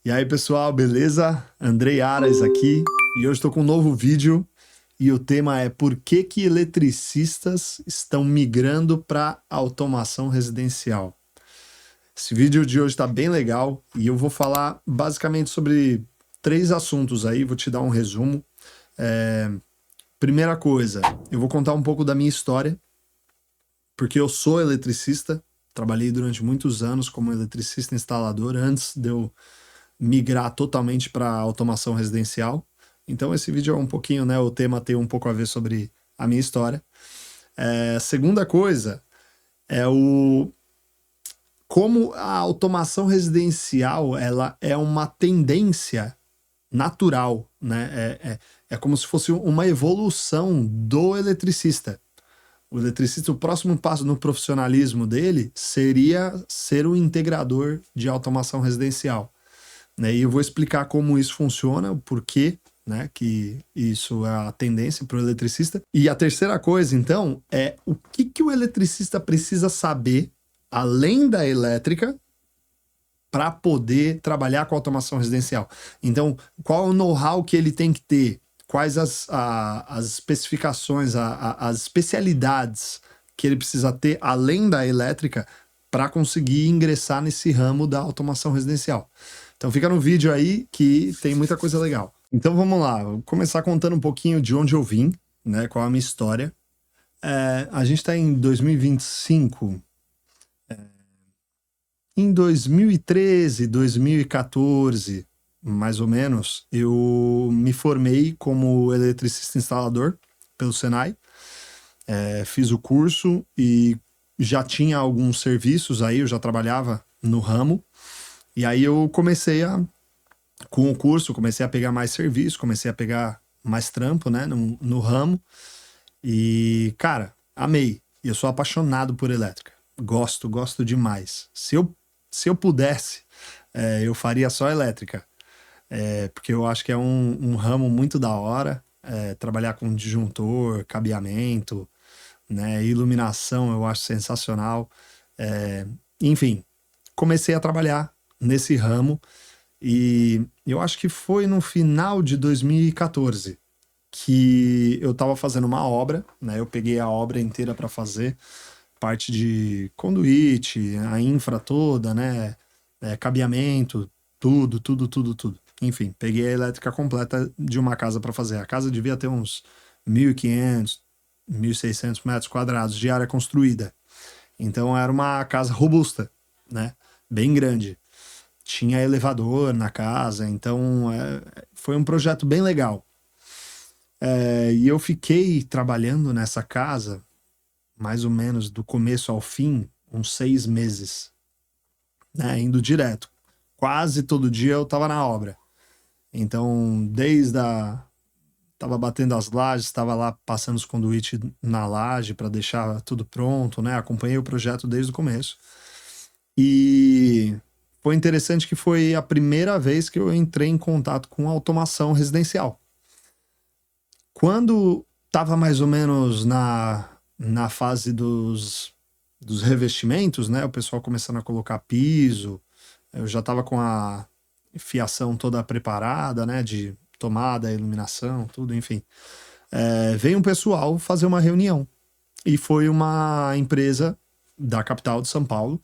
E aí, pessoal, beleza? Andrei Aras aqui e hoje estou com um novo vídeo e o tema é por que que eletricistas estão migrando para automação residencial. Esse vídeo de hoje está bem legal e eu vou falar basicamente sobre 3 assuntos aí, vou te dar um resumo. Primeira coisa, eu vou contar um pouco da minha história, porque eu sou eletricista, trabalhei durante muitos anos como eletricista instalador antes de eu migrar totalmente para automação residencial. Então esse vídeo é um pouquinho, né, o tema tem um pouco a ver sobre a minha história. Segunda coisa é como a automação residencial ela é uma tendência natural, né? É como se fosse uma evolução do eletricista. O eletricista, o próximo passo no profissionalismo dele seria ser um integrador de automação residencial. Né? E eu vou explicar como isso funciona, o porquê, né, que isso é a tendência para o eletricista. E a terceira coisa, então, é o que o eletricista precisa saber, além da elétrica, para poder trabalhar com automação residencial. Então, qual é o know-how que ele tem que ter? Quais as especificações, as especialidades que ele precisa ter, além da elétrica, para conseguir ingressar nesse ramo da automação residencial. Então fica no vídeo aí que tem muita coisa legal. Então vamos lá, vou começar contando um pouquinho de onde eu vim, né, qual é a minha história. A gente está em 2025. Em 2013, 2014, mais ou menos, eu me formei como eletricista instalador pelo Senai. Fiz o curso e já tinha alguns serviços aí, eu já trabalhava no ramo. E aí eu com o curso, comecei a pegar mais serviço, comecei a pegar mais trampo, né, no ramo. E, cara, amei. Eu sou apaixonado por elétrica. Gosto demais. Se eu pudesse, eu faria só elétrica. Porque eu acho que é um ramo muito da hora. Trabalhar com disjuntor, cabeamento, né, iluminação, eu acho sensacional. Enfim, comecei a trabalhar nesse ramo e eu acho que foi no final de 2014 que eu estava fazendo uma obra, né? Eu peguei a obra inteira para fazer, parte de conduíte, a infra toda, né? Cabeamento, tudo. Enfim, peguei a elétrica completa de uma casa para fazer. A casa devia ter uns 1.500, 1.600 metros quadrados de área construída. Então era uma casa robusta, né? Bem grande. Tinha elevador na casa, então foi um projeto bem legal. E eu fiquei trabalhando nessa casa, mais ou menos do começo ao fim, uns 6 meses, né, indo direto. Quase todo dia eu estava na obra. Então, tava batendo as lajes, estava lá passando os conduítes na laje para deixar tudo pronto, né? Acompanhei o projeto desde o começo. E foi interessante que foi a primeira vez que eu entrei em contato com automação residencial. Quando estava mais ou menos na fase dos revestimentos, né? O pessoal começando a colocar piso, eu já estava com a fiação toda preparada, né? De tomada, iluminação, tudo, enfim. Veio um pessoal fazer uma reunião. E foi uma empresa da capital de São Paulo,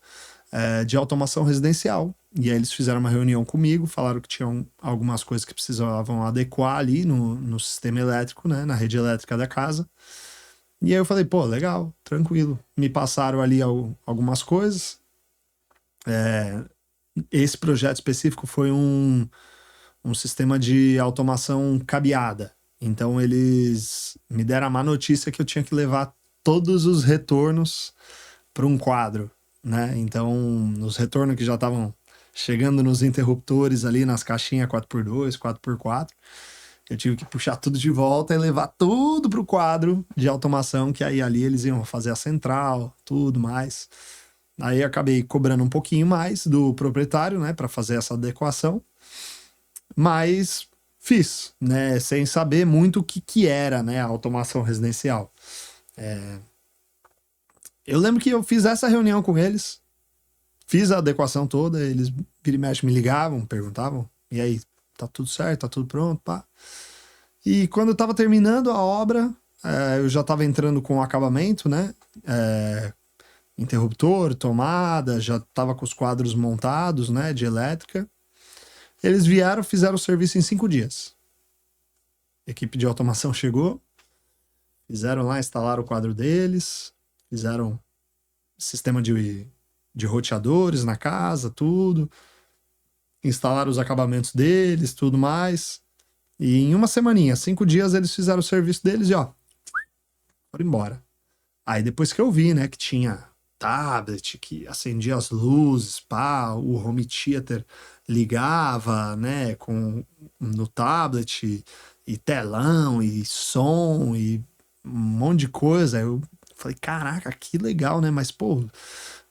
de automação residencial. E aí eles fizeram uma reunião comigo, falaram que tinham algumas coisas que precisavam adequar ali no sistema elétrico, né, na rede elétrica da casa. E aí eu falei, pô, legal, tranquilo. Me passaram ali algumas coisas. Esse projeto específico foi um sistema de automação cabeada. Então eles me deram a má notícia que eu tinha que levar todos os retornos para um quadro, né? Então, os retornos que já estavam chegando nos interruptores ali, nas caixinhas 4x2, 4x4, eu tive que puxar tudo de volta e levar tudo para o quadro de automação, que aí ali eles iam fazer a central, tudo mais. Aí acabei cobrando um pouquinho mais do proprietário, né, para fazer essa adequação, mas fiz, né, sem saber muito o que era, né, a automação residencial. Eu lembro que eu fiz essa reunião com eles, Fiz a adequação toda, eles vira e mexe me ligavam, perguntavam, e aí, tá tudo certo, tá tudo pronto, pá. E quando eu tava terminando a obra, eu já tava entrando com o acabamento, né? Interruptor, tomada, já tava com os quadros montados, né, de elétrica. Eles vieram, fizeram o serviço em 5 dias. A equipe de automação chegou, fizeram lá, instalaram o quadro deles, fizeram sistema de roteadores na casa, tudo, instalaram os acabamentos deles, tudo mais. E em uma semaninha, 5 dias, eles fizeram o serviço deles e ó, foram embora. Aí depois que eu vi, né, que tinha tablet, que acendia as luzes, pá, o home theater ligava, né, no tablet, e telão, e som, e um monte de coisa. Eu falei, caraca, que legal, né? Mas, pô,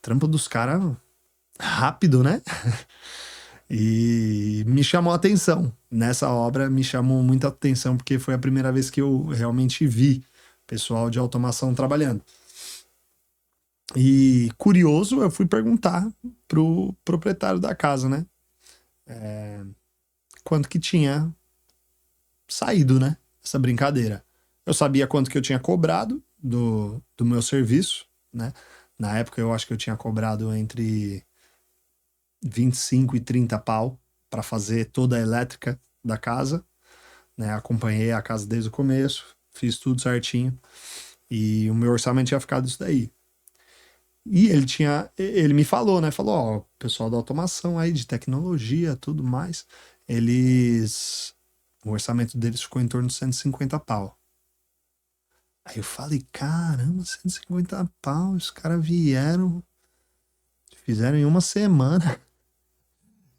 trampo dos caras rápido, né? E me chamou a atenção. Nessa obra me chamou muita atenção, porque foi a primeira vez que eu realmente vi pessoal de automação trabalhando. E curioso, eu fui perguntar pro proprietário da casa, né? Quanto que tinha saído, né? Essa brincadeira. Eu sabia quanto que eu tinha cobrado do meu serviço, né? Na época eu acho que eu tinha cobrado entre 25 e 30 pau para fazer toda a elétrica da casa, né? Acompanhei a casa desde o começo, fiz tudo certinho e o meu orçamento tinha ficado isso daí. E ele me falou, né? Falou, ó, o pessoal da automação aí, de tecnologia, tudo mais, o orçamento deles ficou em torno de 150 pau. Aí eu falei, caramba, 150 pau, os caras vieram, fizeram em uma semana.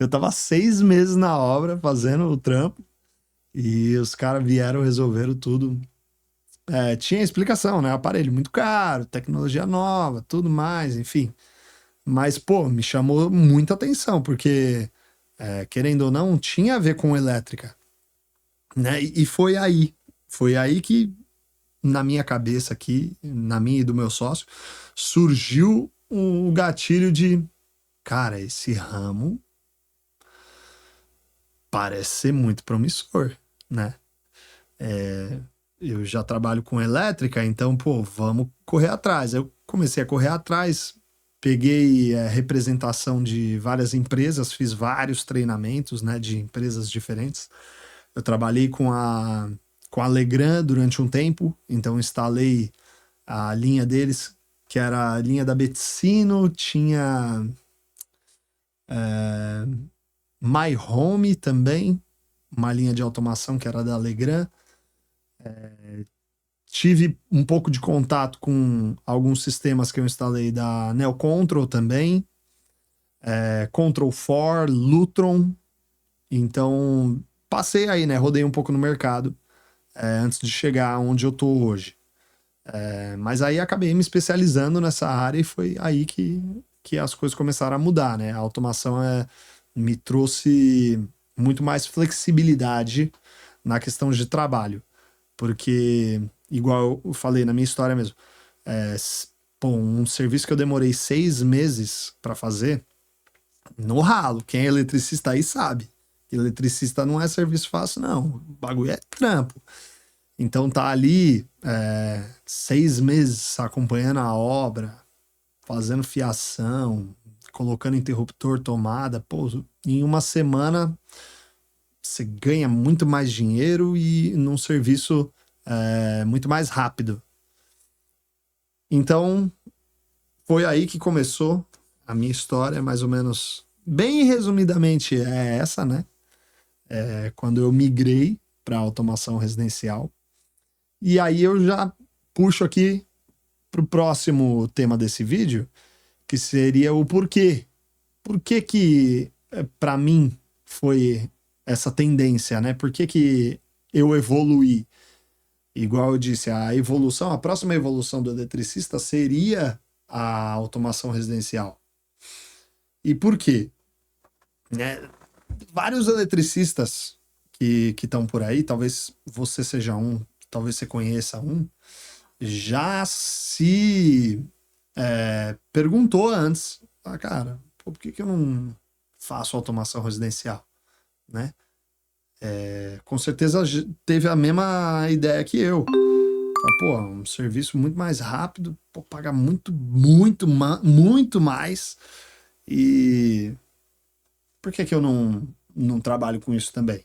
Eu tava 6 meses na obra, fazendo o trampo, e os caras vieram, resolveram tudo. Tinha explicação, né? Aparelho muito caro, tecnologia nova, tudo mais, enfim. Mas, pô, me chamou muita atenção, porque, querendo ou não, tinha a ver com elétrica, né? E foi aí que, na minha cabeça aqui, na minha e do meu sócio, surgiu o gatilho de, cara, esse ramo parece ser muito promissor, né? Eu já trabalho com elétrica, então, pô, vamos correr atrás. Eu comecei a correr atrás, peguei representação de várias empresas, fiz vários treinamentos, né, de empresas diferentes. Eu trabalhei com a Legrand durante um tempo, então instalei a linha deles, que era a linha da Betsino, tinha My Home também, uma linha de automação que era da Legrand. Tive um pouco de contato com alguns sistemas que eu instalei da Neo Control também, Control 4, Lutron. Então, passei aí, né? Rodei um pouco no mercado antes de chegar onde eu tô hoje. Mas aí acabei me especializando nessa área e foi aí que as coisas começaram a mudar, né? A automação me trouxe muito mais flexibilidade na questão de trabalho. Porque, igual eu falei na minha história mesmo, pô, um serviço que eu demorei 6 meses para fazer, no ralo. Quem é eletricista aí sabe. Eletricista não é serviço fácil, não. O bagulho é trampo. Então tá ali 6 meses acompanhando a obra, fazendo fiação, colocando interruptor, tomada. Pô, em uma semana você ganha muito mais dinheiro e num serviço muito mais rápido. Então, foi aí que começou a minha história, mais ou menos, bem resumidamente é essa, né? Quando eu migrei para automação residencial. E aí eu já puxo aqui pro próximo tema desse vídeo, que seria o porquê. Por que para mim foi essa tendência, né? Por que eu evoluí? Igual eu disse, a próxima evolução do eletricista seria a automação residencial. E por quê? Vários eletricistas que estão por aí, talvez você seja um, talvez você conheça um, já se perguntou antes, cara, pô, por que eu não faço automação residencial, né? Com certeza teve a mesma ideia que eu. Fala, pô, um serviço muito mais rápido, pô, paga muito mais. E por que eu não trabalho com isso também?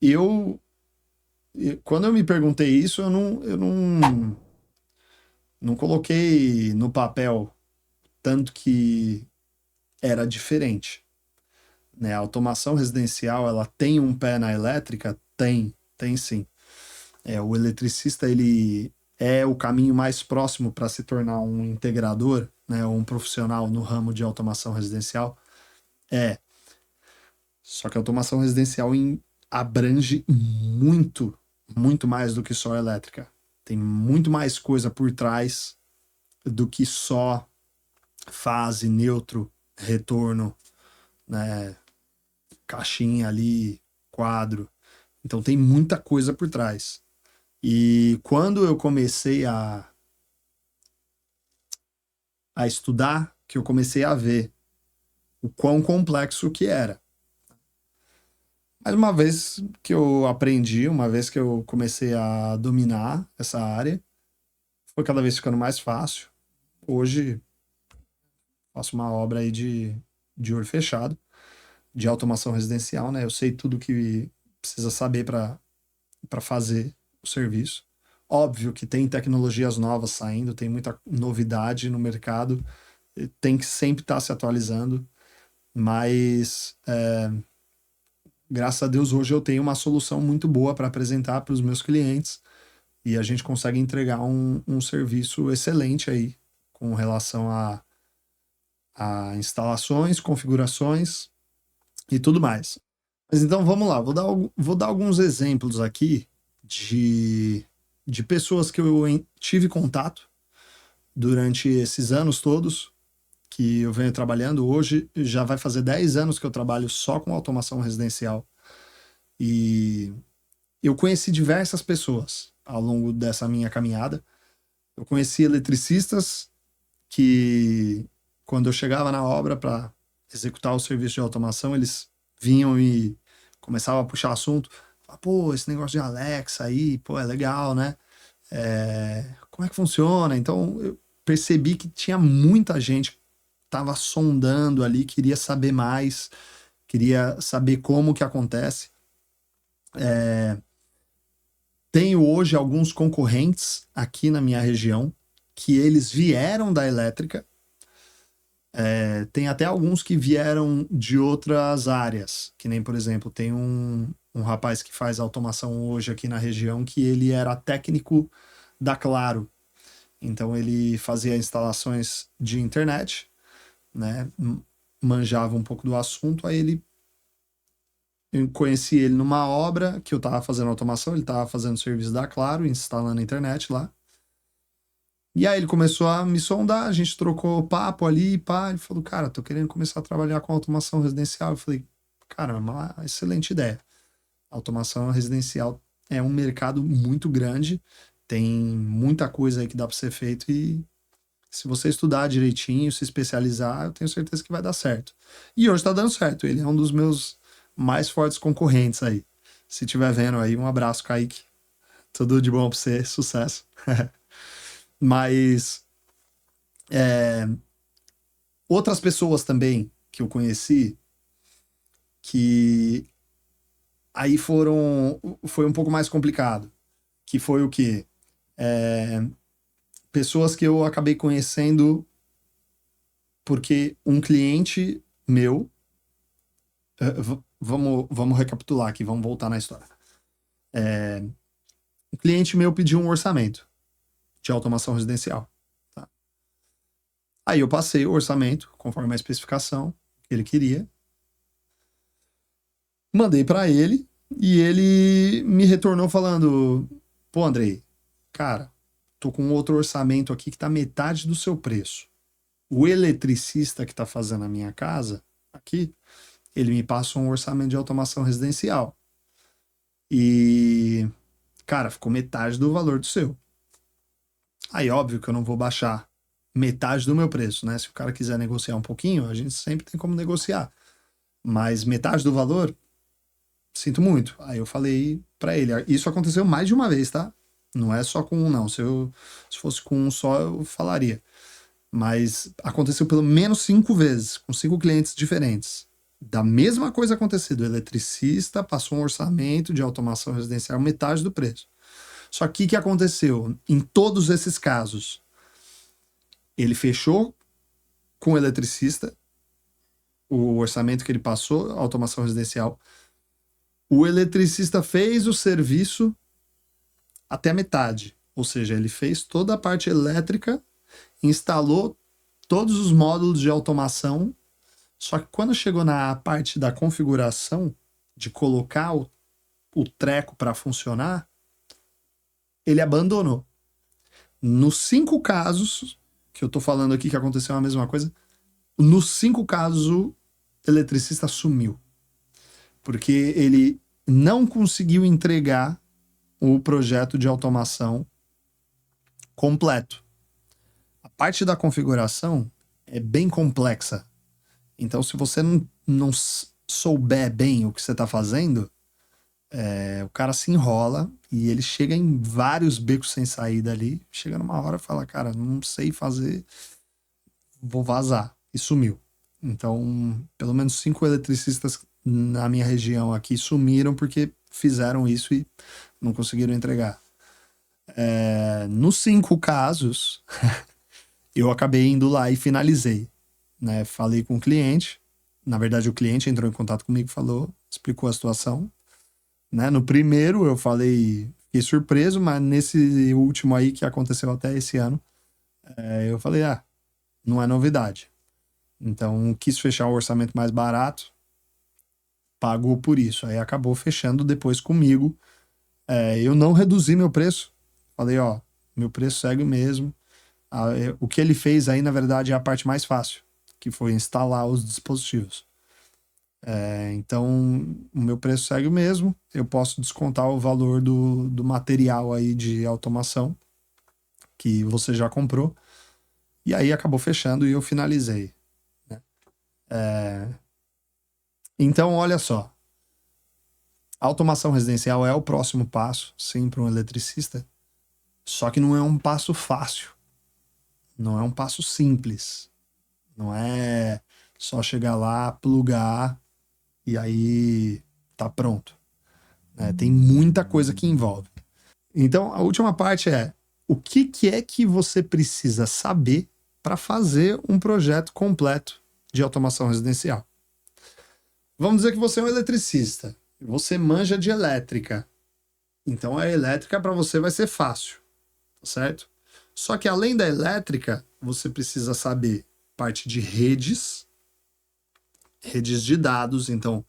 Eu, quando eu me perguntei isso, eu não coloquei no papel tanto que era diferente, né? A automação residencial, ela tem um pé na elétrica? Tem sim. O eletricista, ele é o caminho mais próximo para se tornar um integrador, né, ou um profissional no ramo de automação residencial. Só que a automação residencial abrange muito mais do que só a elétrica. Tem muito mais coisa por trás do que só fase, neutro, retorno, né, caixinha ali, quadro. Então tem muita coisa por trás. E quando eu comecei a estudar, que eu comecei a ver o quão complexo que era. Mas uma vez que eu aprendi, uma vez que eu comecei a dominar essa área, foi cada vez ficando mais fácil. Hoje faço uma obra aí de olho fechado, de automação residencial, né? Eu sei tudo que precisa saber para fazer o serviço. Óbvio que tem tecnologias novas saindo, tem muita novidade no mercado, tem que sempre estar se atualizando, mas graças a Deus hoje eu tenho uma solução muito boa para apresentar para os meus clientes e a gente consegue entregar um serviço excelente aí com relação a instalações, configurações e tudo mais. Mas então vamos lá, vou dar alguns exemplos aqui de pessoas que eu tive contato durante esses anos todos que eu venho trabalhando. Hoje já vai fazer 10 anos que eu trabalho só com automação residencial. E eu conheci diversas pessoas ao longo dessa minha caminhada. Eu conheci eletricistas que, quando eu chegava na obra para executar o serviço de automação, eles vinham e começavam a puxar assunto. Pô, esse negócio de Alexa aí, pô, é legal, né? Como é que funciona? Então eu percebi que tinha muita gente que estava sondando ali, queria saber mais, queria saber como que acontece. Tenho hoje alguns concorrentes aqui na minha região que eles vieram da elétrica. Tem até alguns que vieram de outras áreas, que nem, por exemplo, tem um rapaz que faz automação hoje aqui na região que ele era técnico da Claro. Então ele fazia instalações de internet, né? Manjava um pouco do assunto, eu conheci ele numa obra que eu estava fazendo automação, ele estava fazendo serviço da Claro, instalando a internet lá. E aí ele começou a me sondar, a gente trocou papo ali, pá, ele falou, cara, tô querendo começar a trabalhar com automação residencial. Eu falei, cara, é uma excelente ideia. Automação residencial é um mercado muito grande, tem muita coisa aí que dá para ser feito e se você estudar direitinho, se especializar, eu tenho certeza que vai dar certo. E hoje tá dando certo, ele é um dos meus mais fortes concorrentes aí. Se estiver vendo aí, um abraço, Kaique. Tudo de bom pra você, sucesso. Mas outras pessoas também que eu conheci que aí foi um pouco mais complicado, que foi o quê? Pessoas que eu acabei conhecendo porque um cliente meu, vamos recapitular aqui, vamos voltar na história. Um cliente meu pediu um orçamento de automação residencial. Tá? Aí eu passei o orçamento, conforme a especificação que ele queria, mandei para ele e ele me retornou falando: pô, Andrei, cara, tô com outro orçamento aqui que tá metade do seu preço. O eletricista que tá fazendo a minha casa aqui, ele me passa um orçamento de automação residencial. E, cara, ficou metade do valor do seu. Aí, óbvio que eu não vou baixar metade do meu preço, né? Se o cara quiser negociar um pouquinho, a gente sempre tem como negociar. Mas metade do valor, sinto muito. Aí eu falei pra ele. Isso aconteceu mais de uma vez, tá? Não é só com um, não. Se fosse com um só, eu falaria. Mas aconteceu pelo menos 5 vezes, com 5 clientes diferentes. Da mesma coisa acontecido. O eletricista passou um orçamento de automação residencial metade do preço. Só que o que aconteceu? Em todos esses casos, ele fechou com o eletricista o orçamento que ele passou, a automação residencial. O eletricista fez o serviço até a metade. Ou seja, ele fez toda a parte elétrica, instalou todos os módulos de automação. Só que quando chegou na parte da configuração, de colocar o treco para funcionar, ele abandonou. Nos 5 casos, que eu tô falando aqui que aconteceu a mesma coisa, nos 5 casos o eletricista sumiu. Porque ele não conseguiu entregar o projeto de automação completo. A parte da configuração é bem complexa. Então, se você não souber bem o que você está fazendo, o cara se enrola e ele chega em vários becos sem saída ali. Chega numa hora e fala, cara, não sei fazer, vou vazar. E sumiu. Então, pelo menos 5 eletricistas na minha região aqui sumiram porque fizeram isso e não conseguiram entregar. Nos 5 casos, eu acabei indo lá e finalizei. Né? Falei com o cliente. Na verdade, o cliente entrou em contato comigo, falou, explicou a situação. Né? No primeiro, eu falei, fiquei surpreso, mas nesse último aí, que aconteceu até esse ano, eu falei, não é novidade. Então, quis fechar o orçamento mais barato, pagou por isso. Aí acabou fechando depois comigo. Eu não reduzi meu preço. Falei, meu preço segue o mesmo. O que ele fez aí, na verdade, é a parte mais fácil, que foi instalar os dispositivos. Então, o meu preço segue o mesmo. Eu posso descontar o valor do material aí de automação que você já comprou. E aí acabou fechando e eu finalizei. Né? Então, olha só. A automação residencial é o próximo passo, sim, para um eletricista. Só que não é um passo fácil. Não é um passo simples. Não é só chegar lá, plugar e aí tá pronto. Tem muita coisa que envolve. Então, a última parte é o que é que você precisa saber para fazer um projeto completo de automação residencial. Vamos dizer que você é um eletricista, você manja de elétrica. Então, a elétrica para você vai ser fácil, tá certo? Só que além da elétrica, você precisa saber parte de redes de dados, então,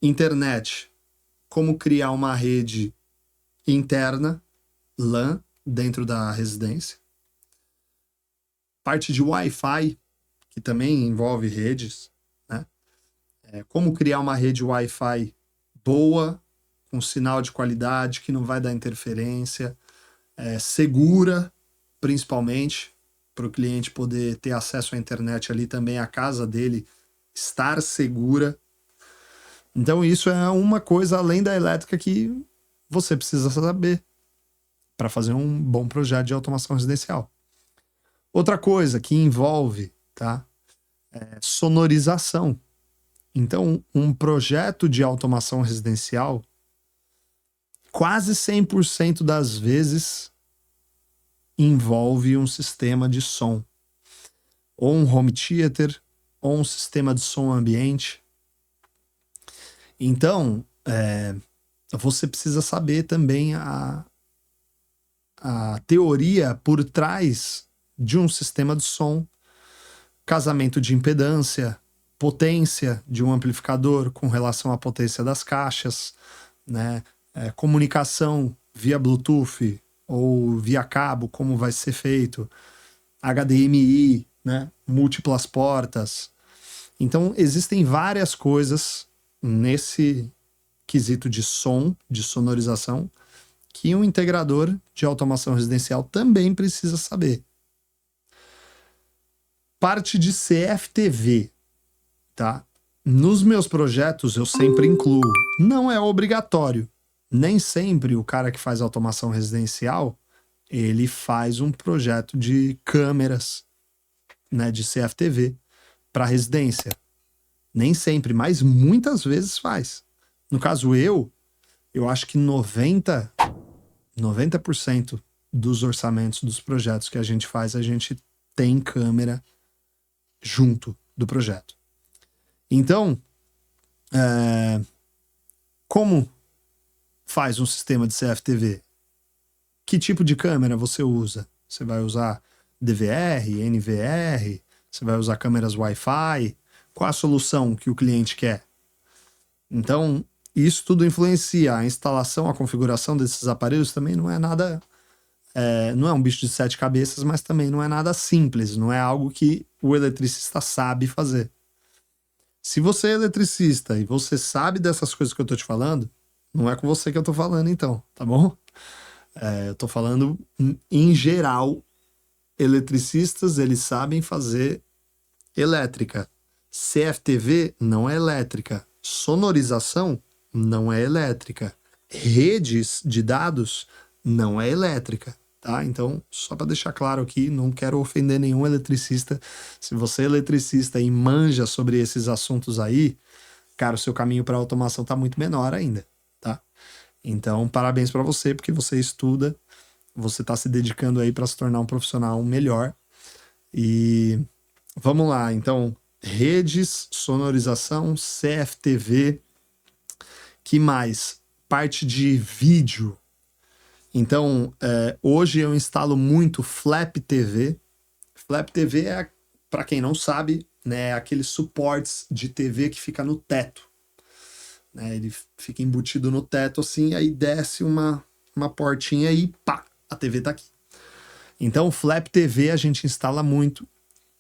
internet, como criar uma rede interna, LAN, dentro da residência. Parte de Wi-Fi, que também envolve redes, né? Como criar uma rede Wi-Fi boa, com sinal de qualidade, que não vai dar interferência, segura, principalmente, para o cliente poder ter acesso à internet ali também, a casa dele estar segura. Então isso é uma coisa além da elétrica que você precisa saber para fazer um bom projeto de automação residencial. Outra coisa que envolve, tá? Sonorização. Então, um projeto de automação residencial, quase 100% das vezes, envolve um sistema de som. Ou um home theater, ou um sistema de som ambiente. Então, você precisa saber também a teoria por trás de um sistema de som, casamento de impedância, potência de um amplificador com relação à potência das caixas, né? Comunicação via Bluetooth ou via cabo, como vai ser feito, HDMI, né? Múltiplas portas. Então, existem várias coisas nesse quesito de som, de sonorização, que um integrador de automação residencial também precisa saber. Parte de CFTV, tá? Nos meus projetos eu sempre incluo. Não é obrigatório. Nem sempre o cara que faz automação residencial, ele faz um projeto de câmeras, né, de CFTV para residência. Nem sempre, mas muitas vezes faz. No caso eu acho que 90% dos orçamentos dos projetos que a gente faz, a gente tem câmera junto do projeto. Então, como faz um sistema de CFTV? Que tipo de câmera você usa? Você vai usar DVR, NVR? Você vai usar câmeras Wi-Fi? Qual a solução que o cliente quer? Então, isso tudo influencia. A instalação, a configuração desses aparelhos também não é nada... não é um bicho de 7 cabeças, mas também não é nada simples. Não é algo que o eletricista sabe fazer. Se você é eletricista e você sabe dessas coisas que eu tô te falando, não é com você que eu tô falando então, tá bom? Eu tô falando em geral, eletricistas, eles sabem fazer elétrica. CFTV não é elétrica. Sonorização não é elétrica. Redes de dados não é elétrica, tá? Então, só para deixar claro aqui, não quero ofender nenhum eletricista. Se você é eletricista e manja sobre esses assuntos aí, cara, o seu caminho para automação tá muito menor ainda, tá? Então, parabéns para você, porque você estuda, você tá se dedicando aí para se tornar um profissional melhor. E vamos lá, então, redes, sonorização, CFTV, que mais? Parte de vídeo. Então, hoje eu instalo muito Flap TV. Flap TV é, para quem não sabe, né, aqueles suportes de TV que fica no teto. Né, ele fica embutido no teto assim, aí desce uma portinha e pá, a TV tá aqui. Então, o Flap TV a gente instala muito.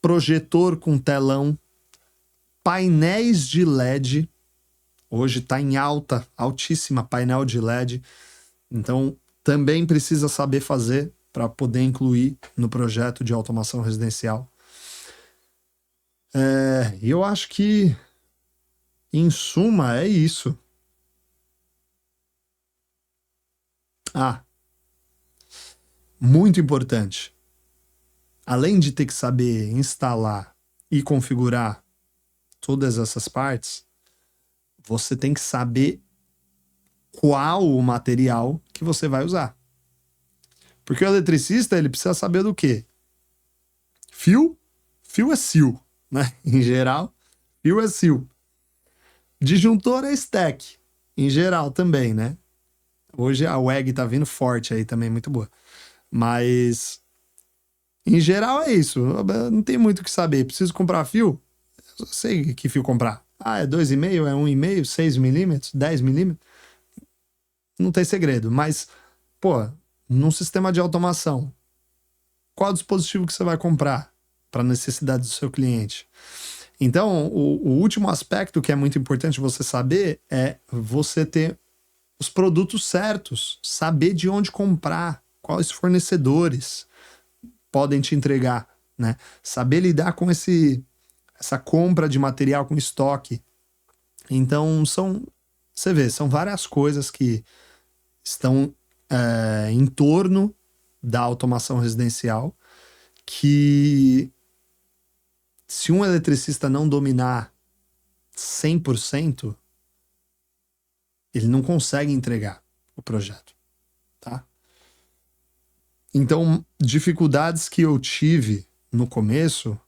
Projetor com telão, painéis de LED. Hoje está em alta, altíssima painel de LED. Então, também precisa saber fazer para poder incluir no projeto de automação residencial. E eu acho que, em suma, é isso. Muito importante. Além de ter que saber instalar e configurar todas essas partes, você tem que saber qual o material que você vai usar. Porque o eletricista, ele precisa saber do quê? Fio? Fio é fio, né? Em geral, fio é fio. Disjuntor é stack, em geral também, né? Hoje a WEG tá vindo forte aí também, muito boa. Mas, em geral é isso. Não tem muito o que saber. Preciso comprar fio? Eu sei que fio comprar. É 2,5, é 1,5, 6 milímetros, 10 milímetros? Não tem segredo. Mas, pô, num sistema de automação, qual dispositivo que você vai comprar para a necessidade do seu cliente? Então, o último aspecto que é muito importante você saber é você ter os produtos certos, saber de onde comprar, quais fornecedores podem te entregar, né? Saber lidar com essa compra de material com estoque. Então, você vê, são várias coisas que estão em torno da automação residencial que, se um eletricista não dominar 100%, ele não consegue entregar o projeto, tá? Então, dificuldades que eu tive no começo,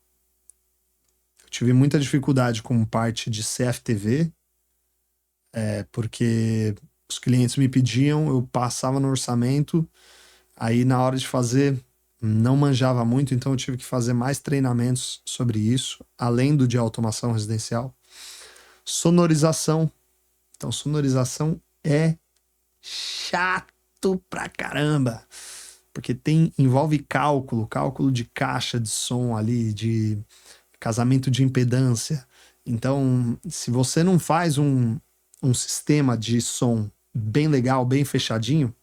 eu tive muita dificuldade com parte de CFTV, porque os clientes me pediam, eu passava no orçamento, aí na hora de fazer não manjava muito, então eu tive que fazer mais treinamentos sobre isso, além do de automação residencial. Sonorização. Então, sonorização é chato pra caramba, porque envolve cálculo de caixa de som ali, de casamento de impedância. Então, se você não faz um sistema de som bem legal, bem fechadinho,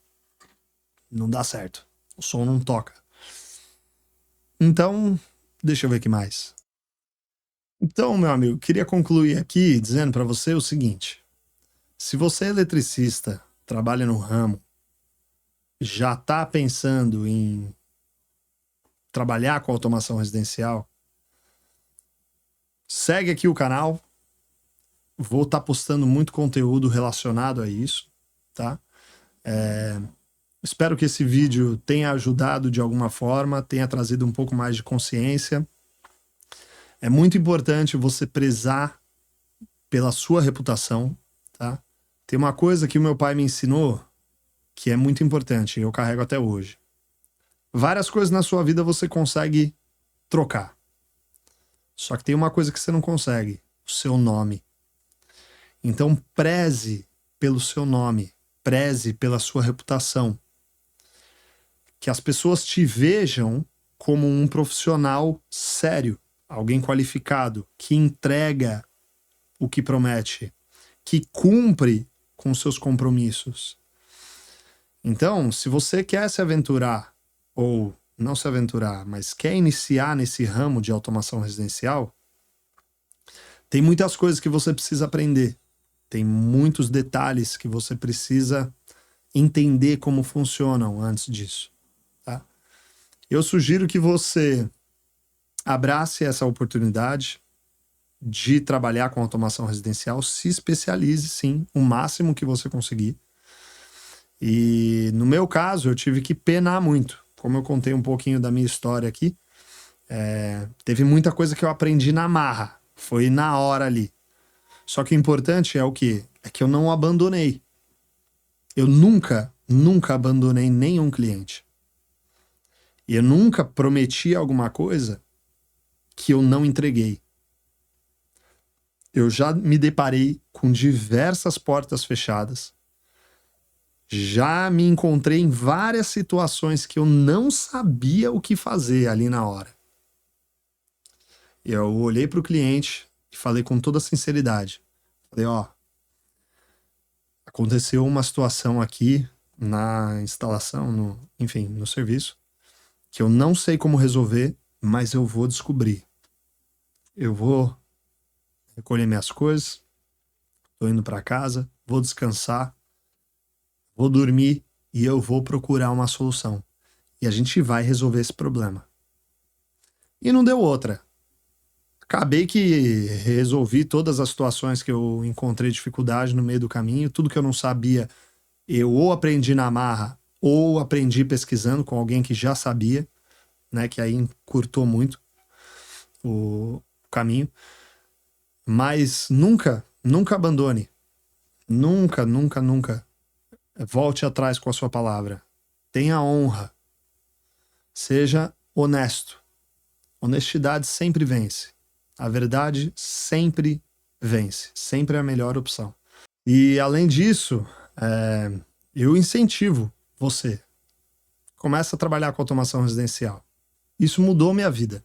não dá certo. O som não toca. Então, deixa eu ver o que mais. Então, meu amigo, queria concluir aqui dizendo para você o seguinte: se você é eletricista, trabalha no ramo, já está pensando em trabalhar com automação residencial, segue aqui o canal. Vou estar postando muito conteúdo relacionado a isso, tá? Espero que esse vídeo tenha ajudado de alguma forma, tenha trazido um pouco mais de consciência. É muito importante você prezar pela sua reputação, tá? Tem uma coisa que o meu pai me ensinou que é muito importante e eu carrego até hoje. Várias coisas na sua vida você consegue trocar. Só que tem uma coisa que você não consegue: o seu nome. Então preze pelo seu nome, preze pela sua reputação. Que as pessoas te vejam como um profissional sério, alguém qualificado, que entrega o que promete, que cumpre com seus compromissos. Então, se você quer se aventurar, ou não se aventurar, mas quer iniciar nesse ramo de automação residencial, tem muitas coisas que você precisa aprender. Tem muitos detalhes que você precisa entender como funcionam antes disso. Tá? Eu sugiro que você abrace essa oportunidade de trabalhar com automação residencial, se especialize sim, o máximo que você conseguir. E no meu caso, eu tive que penar muito. Como eu contei um pouquinho da minha história aqui, teve muita coisa que eu aprendi na marra. Foi na hora ali. Só que o importante é o quê? É que eu não abandonei. Eu nunca abandonei nenhum cliente. E eu nunca prometi alguma coisa que eu não entreguei. Eu já me deparei com diversas portas fechadas. Já me encontrei em várias situações que eu não sabia o que fazer ali na hora. Eu olhei para o cliente e falei com toda sinceridade. Falei, ó, aconteceu uma situação aqui na instalação, enfim, no serviço, que eu não sei como resolver, mas eu vou descobrir. Eu vou recolher minhas coisas, tô indo para casa, vou descansar, vou dormir e eu vou procurar uma solução. E a gente vai resolver esse problema. E não deu outra. Acabei que resolvi todas as situações que eu encontrei dificuldade no meio do caminho. Tudo que eu não sabia, eu ou aprendi na marra ou aprendi pesquisando com alguém que já sabia, né? Que aí encurtou muito o caminho. Mas nunca abandone. Nunca volte atrás com a sua palavra. Tenha honra. Seja honesto. Honestidade sempre vence. A verdade sempre vence. Sempre é a melhor opção. E além disso, eu incentivo você. Começa a trabalhar com automação residencial. Isso mudou minha vida.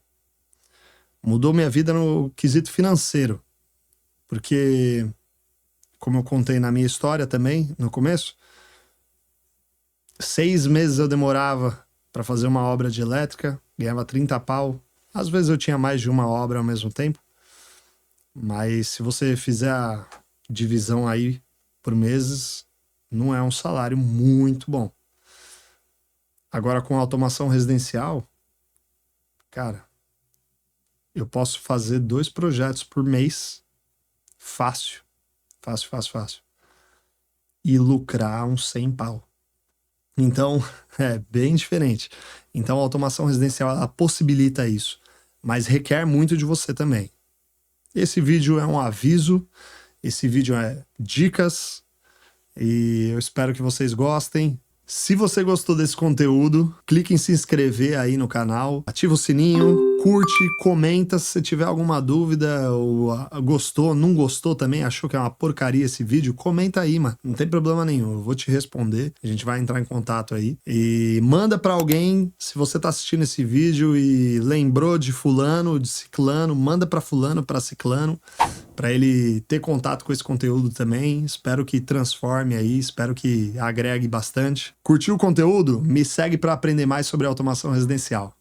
Mudou minha vida no quesito financeiro. Porque, como eu contei na minha história também, no começo, 6 meses eu demorava para fazer uma obra de elétrica, ganhava 30 pau. Às vezes eu tinha mais de uma obra ao mesmo tempo. Mas se você fizer a divisão aí por meses, não é um salário muito bom. Agora com a automação residencial, cara, eu posso fazer 2 projetos por mês. Fácil. E lucrar uns 100 pau. Então, é bem diferente. Então, a automação residencial, ela possibilita isso. Mas requer muito de você também. Esse vídeo é um aviso. Esse vídeo é dicas. E eu espero que vocês gostem. Se você gostou desse conteúdo, clique em se inscrever aí no canal, ativa o sininho, curte, comenta se você tiver alguma dúvida ou gostou, não gostou também, achou que é uma porcaria esse vídeo, comenta aí, mano, não tem problema nenhum, eu vou te responder, a gente vai entrar em contato aí e manda pra alguém, se você tá assistindo esse vídeo e lembrou de fulano, de ciclano, manda pra fulano, pra ciclano, para ele ter contato com esse conteúdo também. Espero que transforme aí, espero que agregue bastante. Curtiu o conteúdo? Me segue para aprender mais sobre automação residencial.